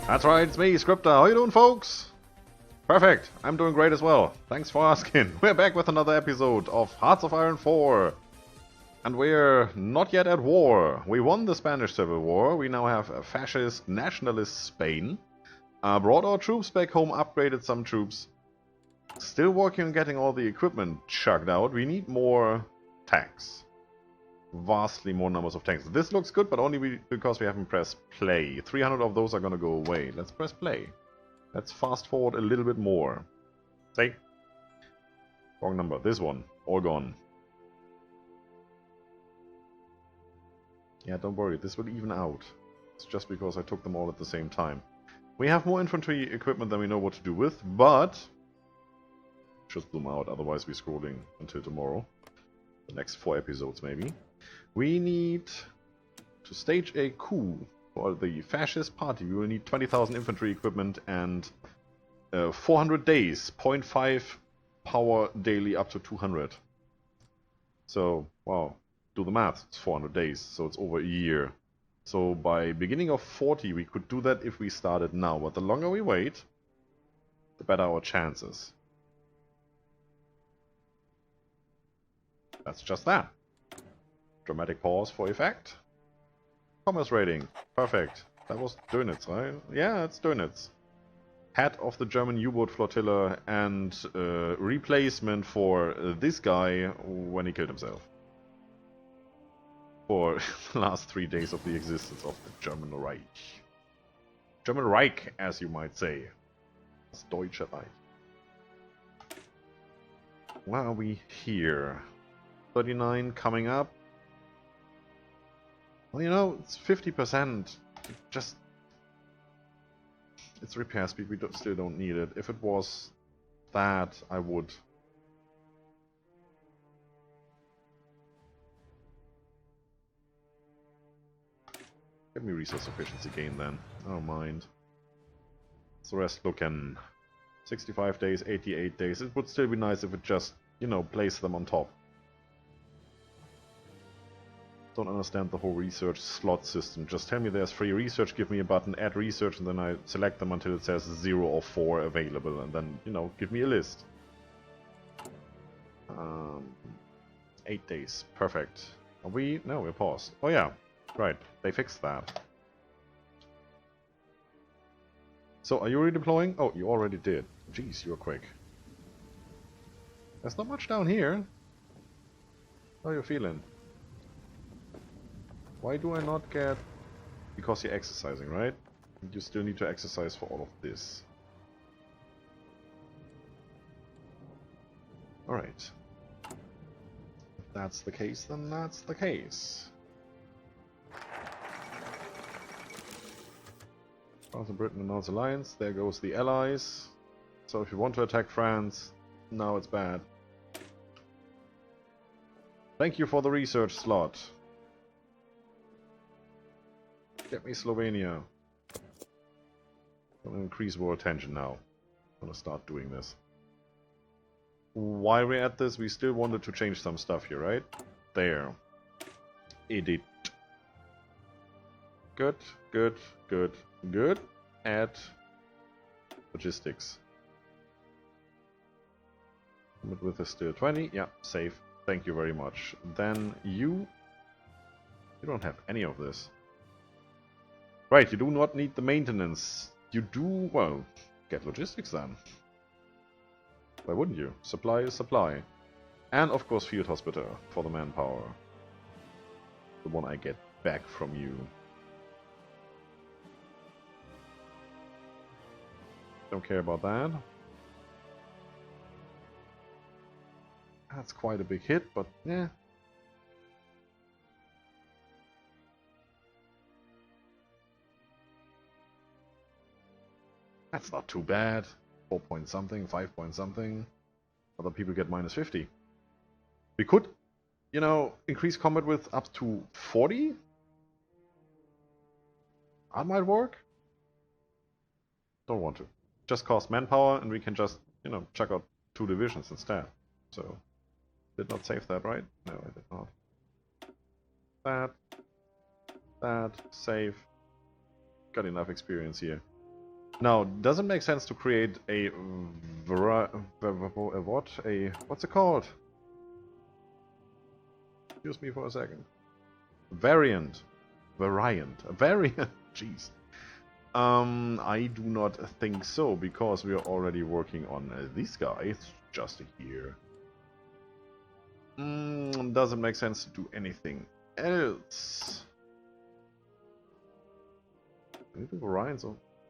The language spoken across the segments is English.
That's right, it's me, Scryptar. How you doing, folks? Perfect, I'm doing great as well. Thanks for asking. We're back with another episode of Hearts of Iron 4. And we're not yet at war. We won the Spanish Civil War. We now have a fascist, nationalist Spain. Brought our troops back home, upgraded some troops. Still working on getting all the equipment chugged out. We need more tanks. Vastly more numbers of tanks. This looks good, but only because we haven't pressed play. 300 of those are gonna go away. Let's press play. Let's fast forward a little bit more. Say. Wrong number. This one. All gone. Yeah, don't worry. This will even out. It's just because I took them all at the same time. We have more infantry equipment than we know what to do with, but just zoom out, otherwise we're scrolling until tomorrow. The next 4 episodes, maybe. We need to stage a coup for the fascist party. We will need 20,000 infantry equipment and 400 days, 0.5 power daily up to 200. So, wow, do the math. It's 400 days, so it's over a year. So by beginning of 40 we could do that if we started now, but the longer we wait, the better our chances. That's just that. Dramatic pause for effect. Commerce rating. Perfect. That was Dönitz, right? Yeah, it's Dönitz. Head of the German U-boat flotilla and replacement for this guy when he killed himself. For the last 3 days of the existence of the German Reich. German Reich, as you might say. Das Deutsche Reich. Where are we here? 39 coming up. Well, you know, it's 50%. Just... it's repair speed, we still don't need it. If it was that, I would. Give me resource efficiency gain then. I don't mind. What's the rest looking? 65 days, 88 days. It would still be nice if it just, you know, place them on top. Don't understand the whole research slot system. Just tell me there's free research, give me a button, add research, and then I select them until it says 0 or 4 available, and then, you know, give me a list. 8 days. Perfect. Are we? No, we're paused. Oh yeah. Right, they fixed that. So, are you redeploying? Oh, you already did. Jeez, you're quick. There's not much down here. How are you feeling? Why do I not get... because you're exercising, right? You still need to exercise for all of this. Alright. If that's the case, then that's the case. France and Britain announce alliance. There goes the allies. So if you want to attack France, now it's bad. Thank you for the research slot. Get me Slovenia. I'm gonna increase world tension now. I'm gonna start doing this. While we're at this, we still wanted to change some stuff here, right? There. Edit. Good, good, good, good. Add logistics. With is still 20. Yeah, save. Thank you very much. Then you don't have any of this. Right, you do not need the maintenance. You do, well, get logistics then. Why wouldn't you? Supply is supply. And of course field hospital for the manpower. The one I get back from you. Don't care about that. That's quite a big hit, but yeah. That's not too bad. 4 point something, 5 point something. Other people get minus 50. We could, you know, increase combat with up to 40? That might work. Don't want to. Just cost manpower and we can just, you know, check out 2 divisions instead. So, did not save that, right? No, I did not. That, save. Got enough experience here. Now, does it make sense to create a what's it called? Excuse me for a second. Variant. Jeez. I do not think so, because we are already working on these guys just here. Doesn't make sense to do anything else. Can you do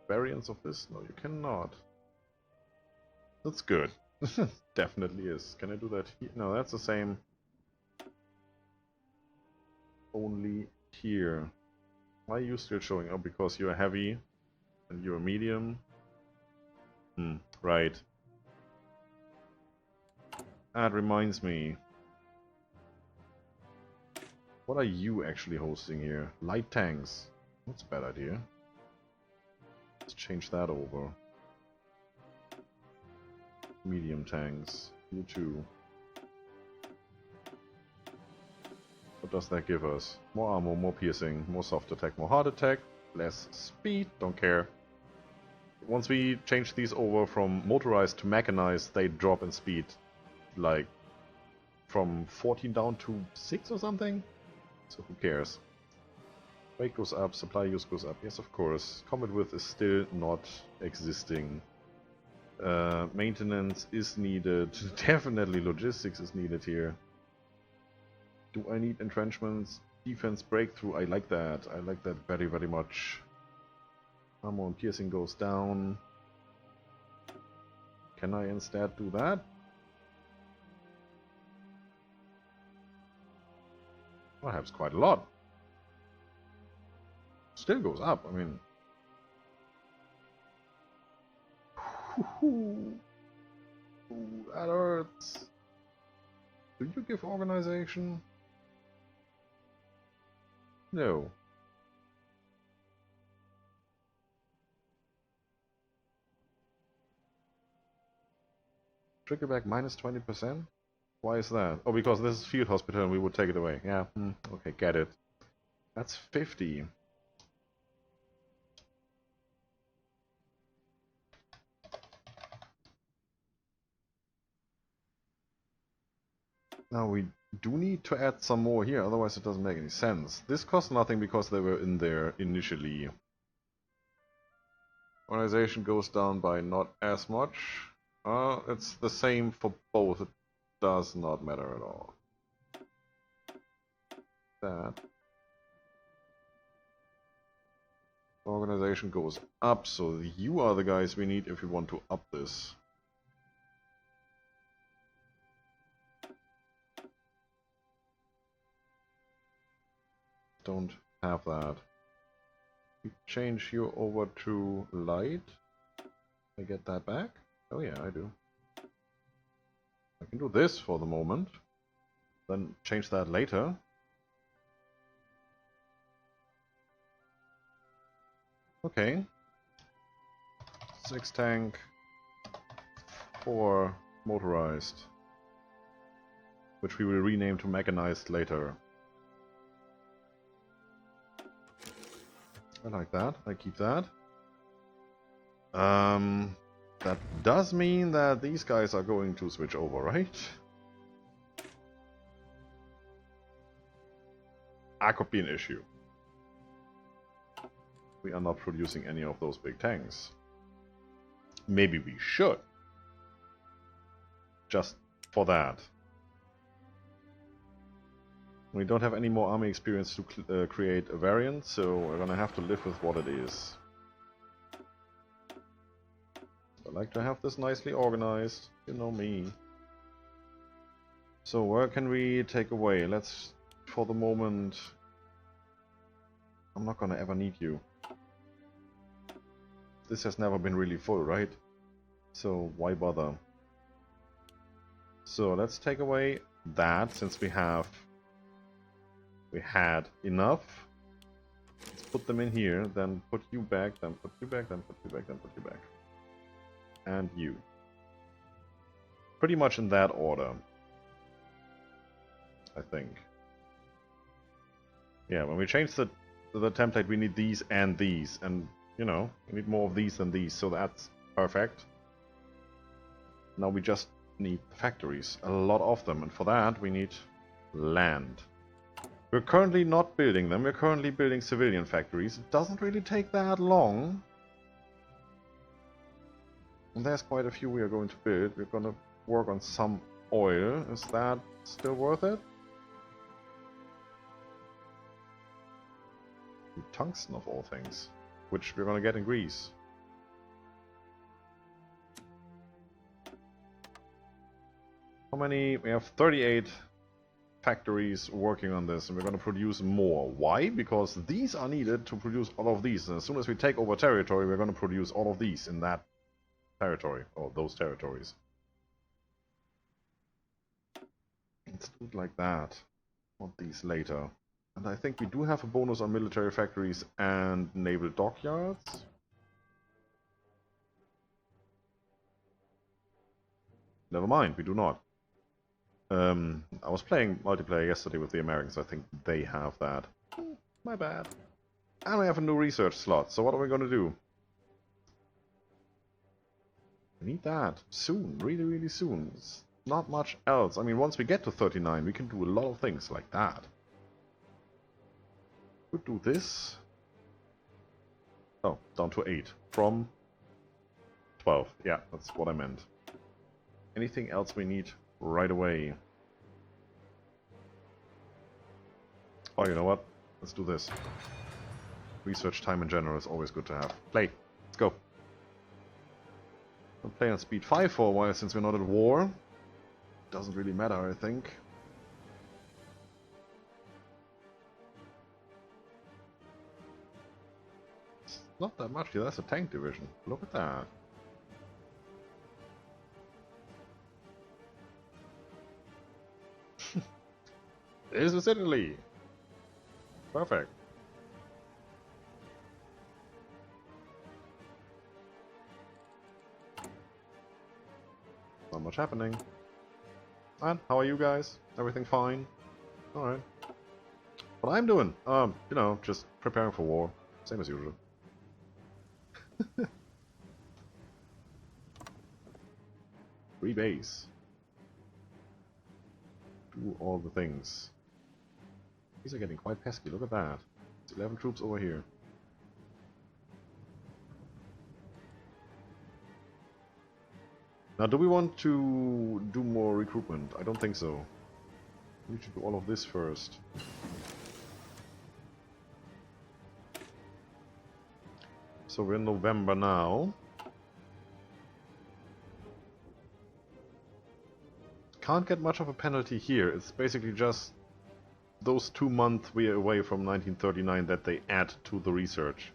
variants of this? No, you cannot. That's good. Definitely is. Can I do that here? No, that's the same. Only here. Why are you still showing up? Because you're heavy and you're medium. Right. That reminds me. What are you actually hosting here? Light tanks. That's a bad idea. Let's change that over. Medium tanks. You too. What does that give us? More armor, more piercing, more soft attack, more hard attack, less speed, don't care. Once we change these over from motorized to mechanized, they drop in speed. Like, from 14 down to 6 or something? So who cares? Weight goes up, supply use goes up, yes of course. Combat width is still not existing. Maintenance is needed, definitely logistics is needed here. Do I need entrenchments? Defense breakthrough, I like that very very much. Armor and piercing goes down. Can I instead do that? Perhaps quite a lot. Still goes up, I mean. Ooh, that hurts. Do you give organization? No. Trigger back minus 20%? Why is that? Oh, because this is field hospital and we would take it away. Yeah, okay, get it. That's 50. Now we do need to add some more here, otherwise it doesn't make any sense. This costs nothing because they were in there initially. Organization goes down by not as much. It's the same for both. It does not matter at all. That. Organization goes up, so you are the guys we need if we want to up this. Don't have that. We change you over to light. I get that back? Oh yeah, I do. I can do this for the moment. Then change that later. Okay. 6 tank, 4 motorized. Which we will rename to mechanized later. I like that. I keep that. That does mean that these guys are going to switch over, right? That could be an issue. We are not producing any of those big tanks. Maybe we should. Just for that. We don't have any more army experience to create a variant, so we're gonna have to live with what it is. I like to have this nicely organized, you know me. So where can we take away? Let's, for the moment... I'm not gonna ever need you. This has never been really full, right? So why bother? So let's take away that, since we had enough. Let's put them in here, then put you back, then put you back, then put you back, then put you back. And you. Pretty much in that order. I think. Yeah, when we change the template we need these, and you know, we need more of these than these, so that's perfect. Now we just need factories, a lot of them, and for that we need land. We're currently not building them, we're currently building civilian factories. It doesn't really take that long. And there's quite a few we are going to build. We're going to work on some oil. Is that still worth it? Tungsten of all things, which we're going to get in Greece. How many? We have 38 factories working on this, and we're going to produce more. Why? Because these are needed to produce all of these, and as soon as we take over territory, we're going to produce all of these in that territory, or those territories. Let's do it like that. Want these later. And I think we do have a bonus on military factories and naval dockyards. Never mind, we do not. I was playing multiplayer yesterday with the Americans. I think they have that. My bad. And we have a new research slot. So what are we going to do? We need that soon, really, really soon. It's not much else. I mean, once we get to 39, we can do a lot of things like that. Could do this. Oh, down to 8 from 12. Yeah, that's what I meant. Anything else we need right away? Oh, you know what? Let's do this. Research time in general is always good to have. Play. Let's go. I'll play on speed 5 for a while since we're not at war. Doesn't really matter, I think. It's not that much. Yeah, that's a tank division. Look at that. This is Italy. Perfect. Not much happening. And how are you guys? Everything fine? Alright. What I'm doing? You know, just preparing for war. Same as usual. Rebase. Do all the things. These are getting quite pesky, look at that. It's 11 troops over here. Now, do we want to do more recruitment? I don't think so. We need to do all of this first. So we're in November now. Can't get much of a penalty here. It's basically just those 2 months we're away from 1939 that they add to the research.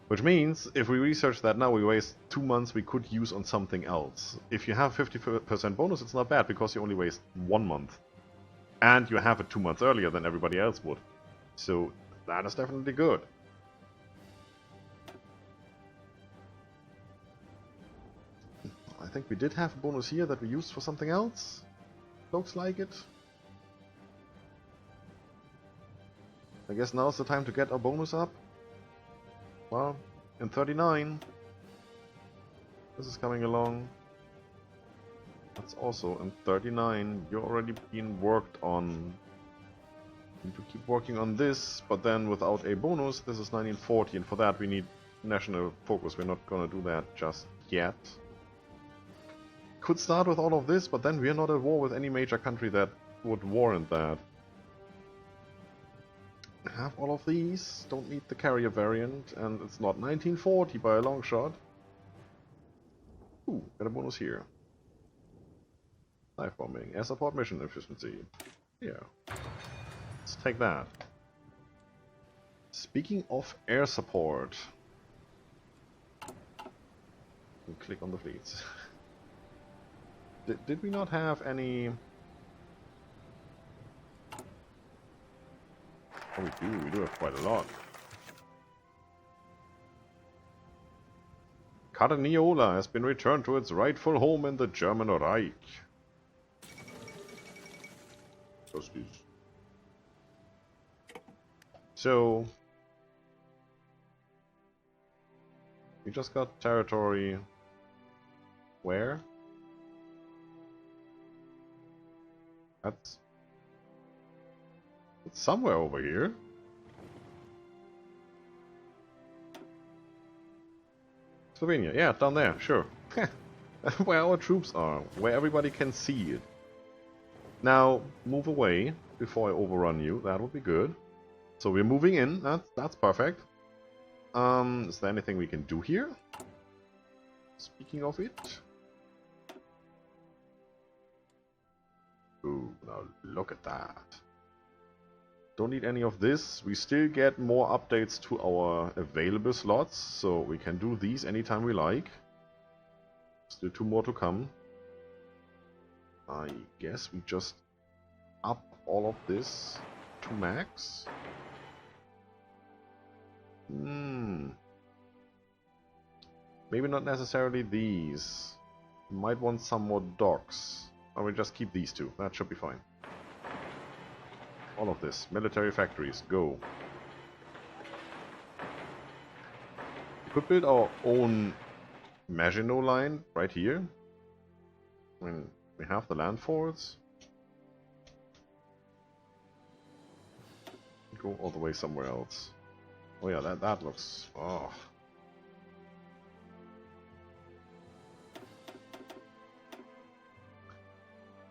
Which means, if we research that now, we waste 2 months we could use on something else. If you have 50% bonus, it's not bad, because you only waste 1 month. And you have it 2 months earlier than everybody else would. So, that is definitely good. I think we did have a bonus here that we used for something else. Looks like it. I guess now's the time to get our bonus up. Well, in 39, this is coming along. That's also in 39. You're already being worked on. Need to keep working on this, but then without a bonus, this is 1940, and for that we need national focus. We're not gonna do that just yet. Could start with all of this, but then we're not at war with any major country that would warrant that. Have all of these, don't need the carrier variant, and it's not 1940 by a long shot. Ooh, got a bonus here. Dive bombing, air support mission efficiency. Yeah. Let's take that. Speaking of air support. We'll click on the fleets. Did we not have any... Oh, we do have quite a lot. Carniola has been returned to its rightful home in the German Reich. So, We just got territory. Where? That's it's somewhere over here. Slovenia, yeah, down there, sure. Where our troops are, where everybody can see it. Now, move away before I overrun you, that would be good. So we're moving in, that's perfect. Is there anything we can do here? Speaking of it. Ooh, now look at that. Don't need any of this. We still get more updates to our available slots, so we can do these anytime we like. Still 2 more to come. I guess we just up all of this to max. Maybe not necessarily these. Might want some more docks. I will just keep these 2. That should be fine. All of this. Military factories. Go. We could build our own Maginot Line right here. I mean, we have the land forts. Go all the way somewhere else. Oh yeah, that looks... Oh.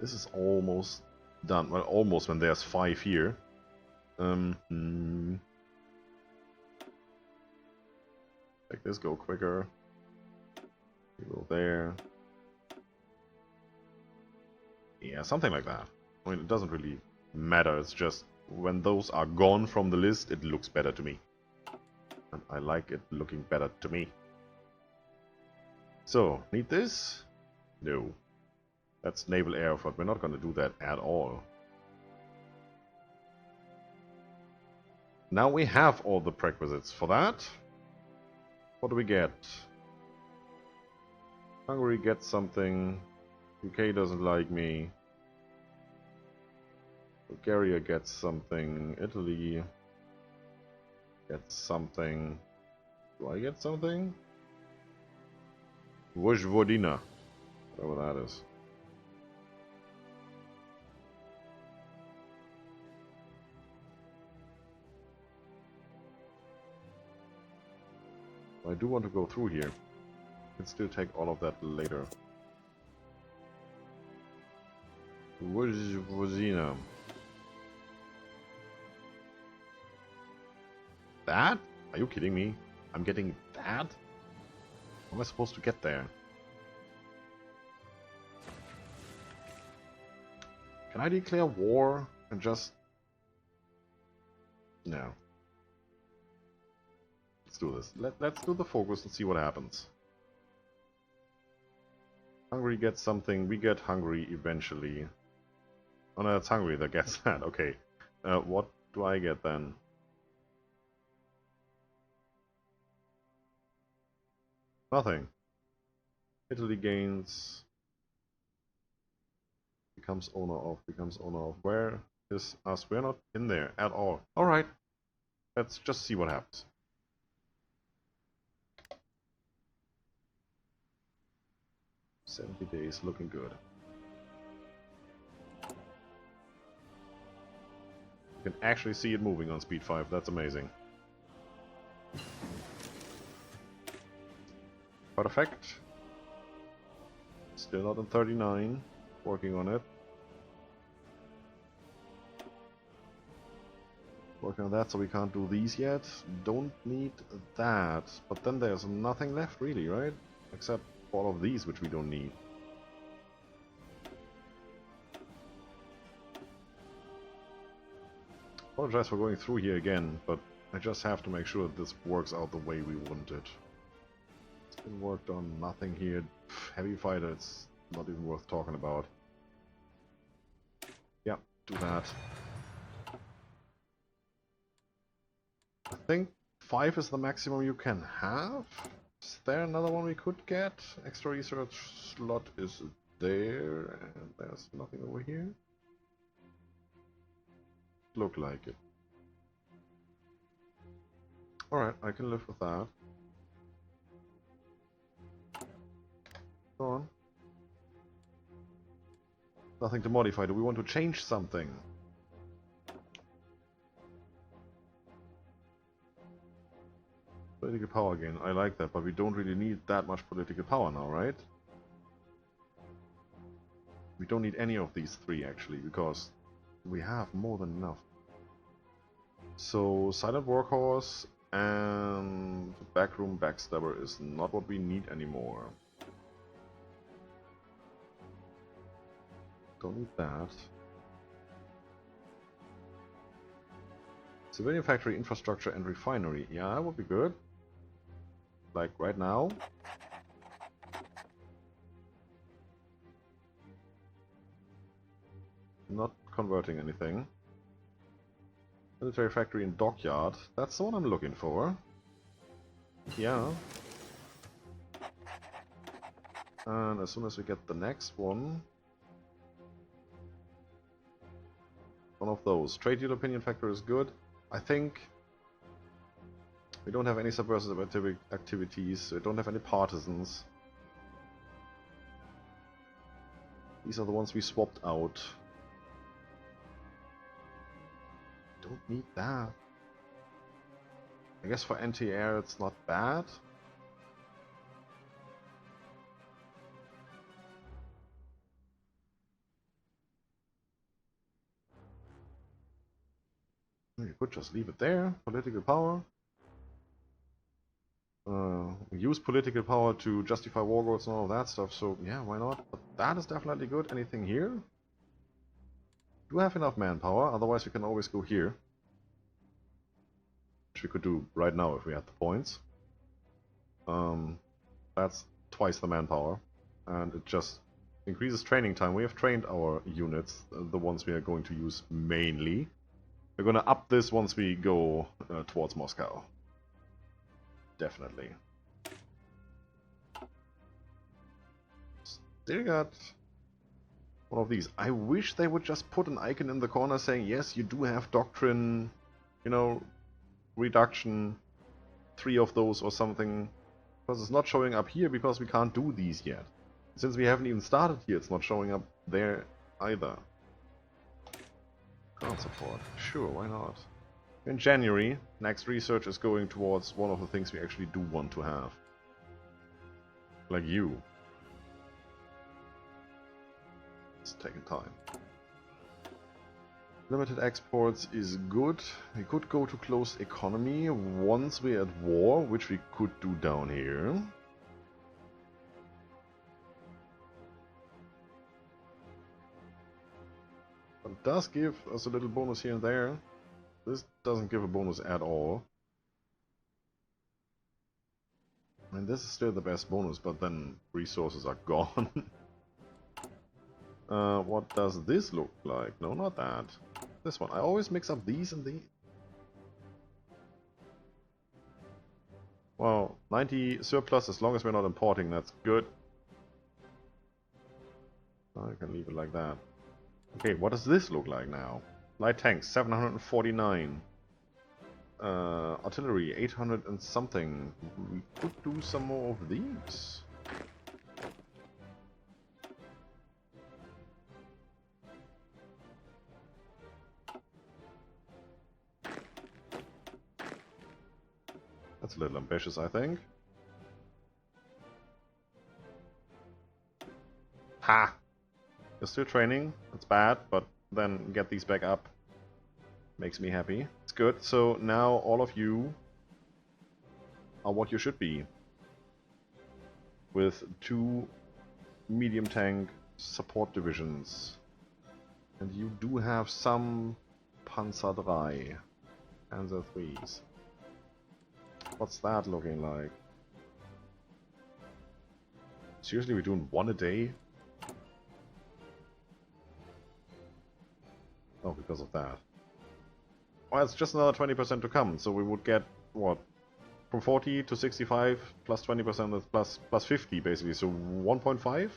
This is almost done. Well, almost when there's 5 here. Make this go quicker. You go there. Yeah, something like that. I mean, it doesn't really matter. It's just when those are gone from the list, it looks better to me. And I like it looking better to me. So, need this? No. That's naval air effort. We're not going to do that at all. Now we have all the prerequisites for that. What do we get? Hungary gets something. UK doesn't like me. Bulgaria gets something. Italy gets something. Do I get something? Vojvodina. Whatever that is. I do want to go through here. Can still take all of that later. Vojvodina. That? Are you kidding me? I'm getting that? How am I supposed to get there? Can I declare war and just... No. Let's do this. Let's do the focus and see what happens. Hungary gets something. We get Hungary eventually. Oh no, it's Hungary that gets that. Okay. What do I get then? Nothing. Italy gains. Becomes owner of. Becomes owner of. Where is us? We're not in there at all. Alright. Let's just see what happens. $70 looking good. You can actually see it moving on speed 5. That's amazing. Perfect. Still not in 39. Working on it. Working on that, so we can't do these yet. Don't need that. But then there's nothing left really, right? Except all of these, which we don't need. Apologize for going through here again, but I just have to make sure that this works out the way we want it. It's been worked on, nothing here. Heavy fighter, it's not even worth talking about. Yeah, do that. I think 5 is the maximum you can have. Is there another one we could get? Extra research slot is there, and there's nothing over here. Look like it. Alright, I can live with that. Go on. Nothing to modify. Do we want to change something? Political power again. I like that, but we don't really need that much political power now, right? We don't need any of these three, actually, because we have more than enough. So, Silent Workhorse and Backroom Backstabber is not what we need anymore. Don't need that. Civilian factory, infrastructure and refinery. Yeah, that would be good. Like right now. Not converting anything. Military factory and dockyard. That's the one I'm looking for. Yeah. And as soon as we get the next one... one of those. Trade deal opinion factor is good. I think... we don't have any subversive activities. We don't have any partisans. These are the ones we swapped out. Don't need that. I guess for anti-air it's not bad. You could just leave it there. Political power. We use political power to justify war goals and all of that stuff, so yeah, why not? But that is definitely good. Anything here? Do have enough manpower, otherwise we can always go here. Which we could do right now if we had the points. That's twice the manpower, and it just increases training time. We have trained our units, the ones we are going to use mainly. We're gonna up this once we go towards Moscow. Definitely. Still got one of these. I wish they would just put an icon in the corner saying, yes, you do have doctrine, you know, reduction, 3 of those or something. Because it's not showing up here because we can't do these yet. Since we haven't even started here, it's not showing up there either. Ground support. Sure, why not? In January, next research is going towards one of the things we actually do want to have. Like you. It's taking time. Limited exports is good. We could go to closed economy once we're at war, which we could do down here. But it does give us a little bonus here and there. This doesn't give a bonus at all. I mean, this is still the best bonus, but then resources are gone. What does this look like? No, not that. This one. I always mix up these and these. Well, 90 surplus as long as we're not importing, that's good. I can leave it like that. Okay, what does this look like now? Light tanks, 749. Artillery, 800 and something. We could do some more of these. That's a little ambitious, I think. Ha! You're still training. That's bad, but then get these back up. Makes me happy. It's good. So now all of you are what you should be. With 2 medium tank support divisions. And you do have some Panzer III. Panzer IIIs. What's that looking like? Seriously, we're doing 1 a day? Oh, because of that. Well, it's just another 20% to come, so we would get, what? From 40 to 65, plus 20%, that's plus 50, basically, so 1.5?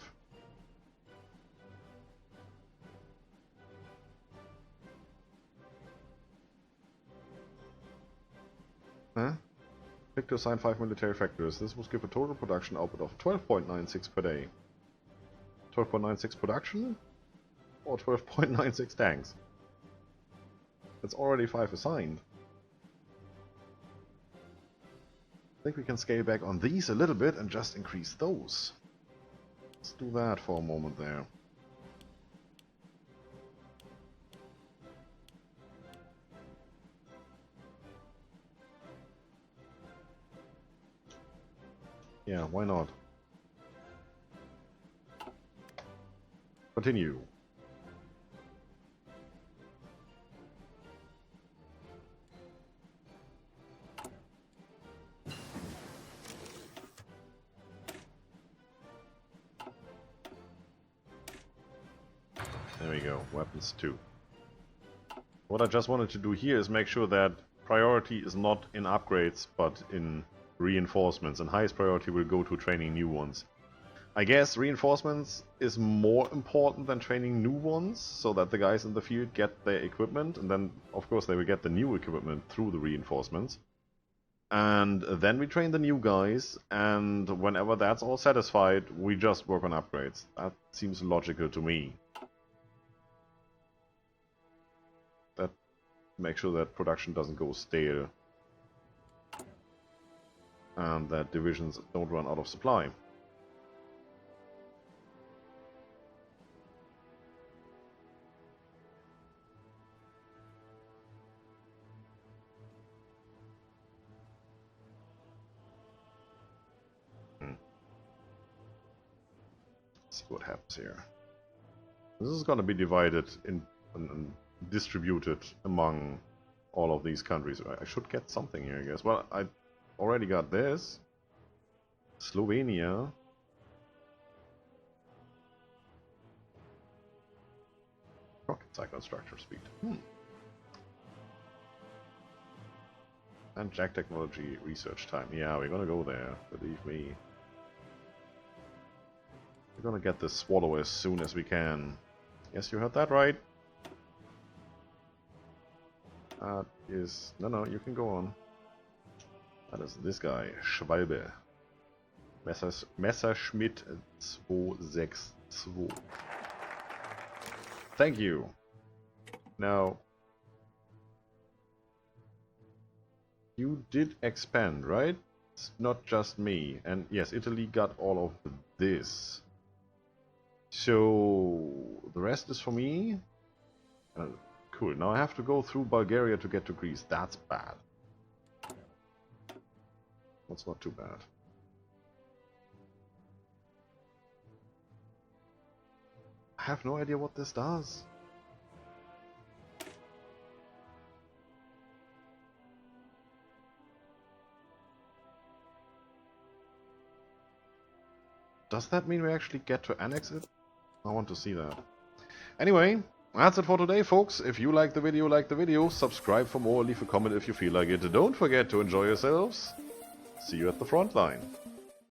Huh? Click to assign 5 military factors. This would give a total production output of 12.96 per day. 12.96 production or 12.96 tanks. It's already 5 assigned. I think we can scale back on these a little bit and just increase those. Let's do that for a moment there. Yeah, why not? Continue. There we go, weapons 2. What I just wanted to do here is make sure that priority is not in upgrades, but in reinforcements, and highest priority will go to training new ones. I guess reinforcements is more important than training new ones, so that the guys in the field get their equipment, and then of course they will get the new equipment through the reinforcements. And then we train the new guys, and whenever that's all satisfied, we just work on upgrades. That seems logical to me. That makes sure that production doesn't go stale. And that divisions don't run out of supply. Let's see what happens here. This is going to be divided and distributed among all of these countries. I should get something here, I guess. Well, I already got this. Slovenia. Rocket cycle structure speed. And jack technology research time. Yeah, we're gonna go there, believe me. We're gonna get this swallow as soon as we can. Yes, you heard that right. That is... No, you can go on. That is this guy, Schwalbe. Messerschmitt 262. Thank you. Now, you did expand, right? It's not just me. And yes, Italy got all of this. So, the rest is for me. Cool. Now I have to go through Bulgaria to get to Greece. That's bad. That's not too bad. I have no idea what this does. Does that mean we actually get to annex it? I want to see that. Anyway, that's it for today, folks. If you like the video, subscribe for more, leave a comment if you feel like it. Don't forget to enjoy yourselves. See you at the front line.